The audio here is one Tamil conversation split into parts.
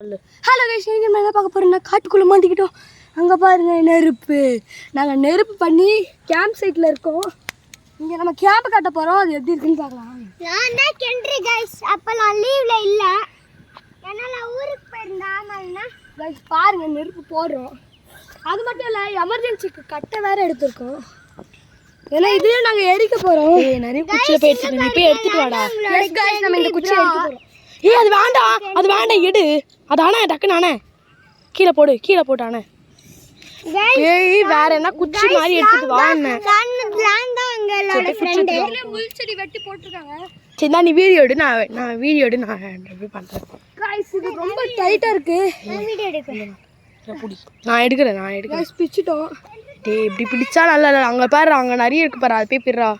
ஹலோ கைஸ், நீங்கள் என்ன பார்க்க போகிறோம்னா காட்டுக்குள்ளே மாட்டிக்கிட்டோம். அங்கே பாருங்கள் நெருப்பு. நாங்கள் நெருப்பு பண்ணி கேம்ப் சைட்டில் இருக்கோம். இங்கே நம்ம கேம்ப் கட்ட போகிறோம். அது எப்படி இருக்குன்னு பார்க்கலாம். நான் தான் கென்றி கைஸ். அப்போ நான் லீவில் இல்லை, ஏன்னா நான் ஊருக்கு போயிருந்தேன். கைஸ் பாருங்கள் நெருப்பு போடுறோம். அது மட்டும் இல்லை, எமர்ஜென்சிக்கு கட்டை வேறு எடுத்துருக்கோம். ஏன்னா இதுலேயும் நாங்கள் எரிக்க போகிறோம். நிறைய குச்சியை போய் எடுத்துட்டு போய் எடுத்துட்டு வாடா. நம்ம இந்த குச்சியை எடுக்க போகிறோம். அது வேண்டாம், அது வேண்டாம், எடு. அது ஆனா டக்குன்னு ஆனே கீழே போட்டானே. ஏய் வேற என்ன குச்சி மாதிரி எடுத்துட்டு வா. முள்செடி வெட்டி போட்டுருக்காங்க. சரி நான் நீ வீடியோ எடு, நான் வீடியோ எடு, நான் ரிவ்யூ பண்றேன். गाइस இது ரொம்ப டைட்டா இருக்கு. நான் வீடியோ எடுக்கிறேன். நான் எடுக்கிறேன். गाइस பிச்சிட்டோம். டேய் இப்படி பிடிச்சா நல்லா இல்ல. அங்க பாரு, அங்க நிறைய இருக்கு பாரு. அது போய் பிறா.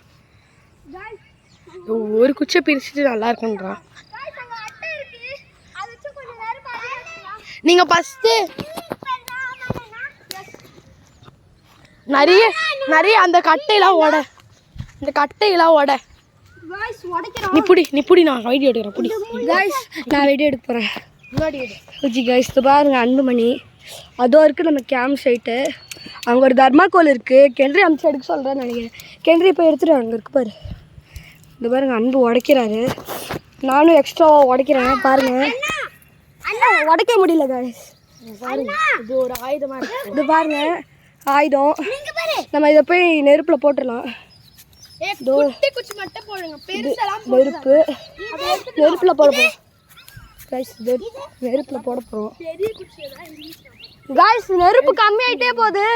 गाइस ஒரு குச்சியை பிரிச்சிட்டு நல்லா இருக்குன்றா. गाइस அங்க அட்டை இருக்கு, அது வச்சு கொஞ்சம் நேரம் பாருங்க. நீங்க ஃபர்ஸ்ட் நிறைய அந்த கட்டையெல்லாம் ஓட. गाइस உடைக்கறோம். நீ புடி நான் வீடியோ எடுக்கறேன். புடி गाइस, நான் வீடியோ எடுக்க போறேன். முன்னாடி எடு. ஓகே गाइस, இது பாருங்க அன்புமணி. அதோ இருக்கு நம்ம கேம்ப் சைட்டு. அங்க ஒரு தர்மாக்கோல் இருக்கு. கென்றி அந்த எடுக்க சொல்றேன்னு நினைக்கிறேன். கென்றி போய் எடுத்துட்டு அங்க இருக்கு பாரு. இது பாருங்க அன்பு உடைக்கிறாரு. நானும் எக்ஸ்ட்ராவா உடைக்கிறேன் பாருங்க. அண்ணா உடைக்க முடியல गाइस. பாருங்க இது ஒரு ஆயுதமா இருக்கு. இது பாருங்க ஆயுதம். நம்ம இதை போய் நெருப்புல போட்டுடலாம். குச்சி மட்டும் போடுங்க, பெருசெல்லாம் நெருப்புல போட போறோம். गाइस நெருப்புல போட போறோம். गाइस நெருப்பு கம்மியாயிட்டே போகுது.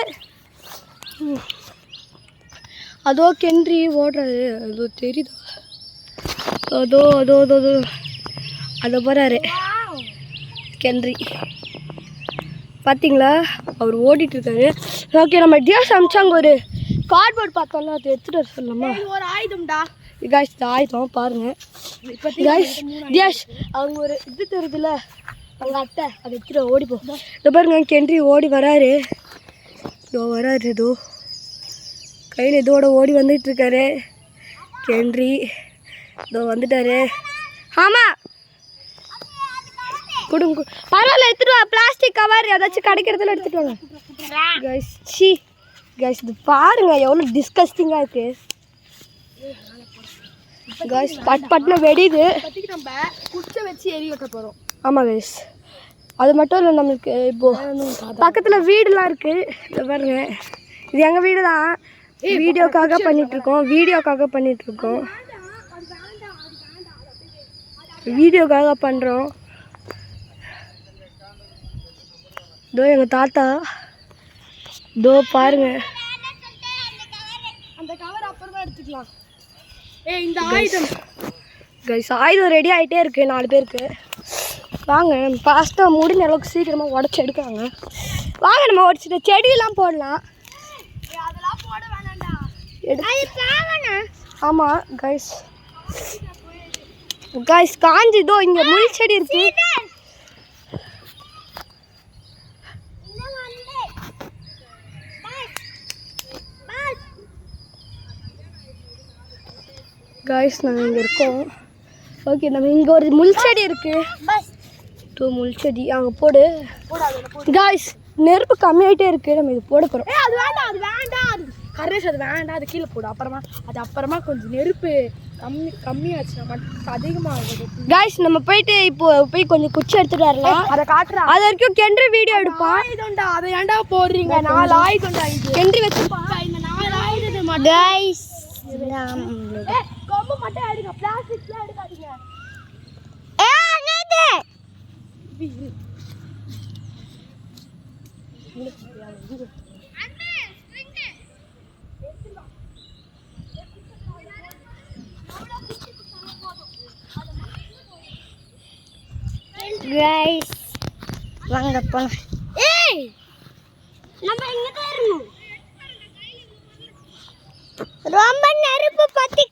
அதோ கென்றி ஓடுறாரு. அதோ தெரியுதா? அதோ போறாரு கென்றி. பார்த்தீங்களா? அவர் ஓடிட்டு இருக்காரு. ஓகே நம்ம டியாஸ் அமிச்சாங்க ஒரு கார்ட்போர்ட் பார்த்தோம்ல, அதை எடுத்துட்டு வர சொல்லலாமா? ஒரு ஆயுதம்டா गाइस, இந்த ஆயுதம் பாருங்க. गाइस டியாஸ் அவங்க ஒரு இது தெரியுதுல, அவங்க அட்டை, அதை எடுத்துட்டு ஓடிப்போம். இதை பாருங்க கென்றி ஓடி வராரு. இதோ கையில் இதோட ஓடி வந்துட்டு இருக்காரு கென்றி. இதோ வந்துட்டாரு. ஆமாம் கொடுங்க, பரவாயில்ல எடுத்துட்டு வா. பிளாஸ்டிக் கவர் ஏதாச்சும் கிடைக்கிறதுல எடுத்துட்டு வாங்க. गाइस இது பாருங்க எவ்வளோ டிஸ்கஸ்டிங்காக இருக்கு. गाइस பட்னு வெடிது. நம்ம குச்சை வச்சு எரி வைக்க போகிறோம். ஆமாம் गाइस, அது மட்டும் இல்லை, நம்மளுக்கு இப்போ பக்கத்தில் வீடுலாம் இருக்கு. இதை பாருங்க, இது எங்கள் வீடு தான். வீடியோக்காக பண்ணிகிட்ருக்கோம். வீடியோக்காக பண்ணுறோம். இதோ எங்கள் தாத்தா. இதோ பாருங்க, அந்த கவர் அப்புறமா எடுத்துக்கலாம். இந்த ஆயுதம் गाइस ஆயுதம் ரெடி ஆகிட்டே இருக்கு 4 பேருக்கு. வாங்க நம்ம ஃபாஸ்ட்டாக முடிஞ்ச அளவுக்கு சீக்கிரமாக உடச்சி எடுக்கிறாங்க. வாங்க நம்ம உடச்சிட்டு செடியெல்லாம் போடலாம். அதெல்லாம் போட வேணாம்டா. ஆமாம் गाइस காஞ்சி. இதோ இங்கே முள் செடி இருக்கு. गाइस நாங்கள் இங்கே இருக்கோம். ஓகே நம்ம இங்கே ஒரு முள் செடி இருக்கு. முள் செடி அங்கே போடு. गाइस நெருப்பு கம்மியாயிட்டே இருக்கு. நம்ம இது போட போகிறோம். அது வேண்டாம் கரேஷ், அது வேண்டாம். அது கீழே போடு. அப்புறமா கொஞ்சம் நெருப்பு கம்மியாச்சுன்னா மட்டும் அதிகமாகுது. गाइस நம்ம போயிட்டு இப்போ போய் கொஞ்சம் குச்சி எடுத்துட்டு வரலாம். அதை காட்டுறேன். அது வரைக்கும் கென்றி வீடியோ எடுப்பா. ஆயுதம்டா, அதை ஏன்டா போடுறீங்க? 4 ஆயுதம்டா இது. கென்றி வச்சுப்பா. இந்த 4 ஆயுதம் गाइस கொம்பு மட்டும் எடுங்க, பிளாஸ்டிக்லாம் எடுக்காதீங்க. गाइस வாங்க போலாம். நம்ம எங்க தான் இருக்கணும்? ரொம்ப நெருப்பு பத்தி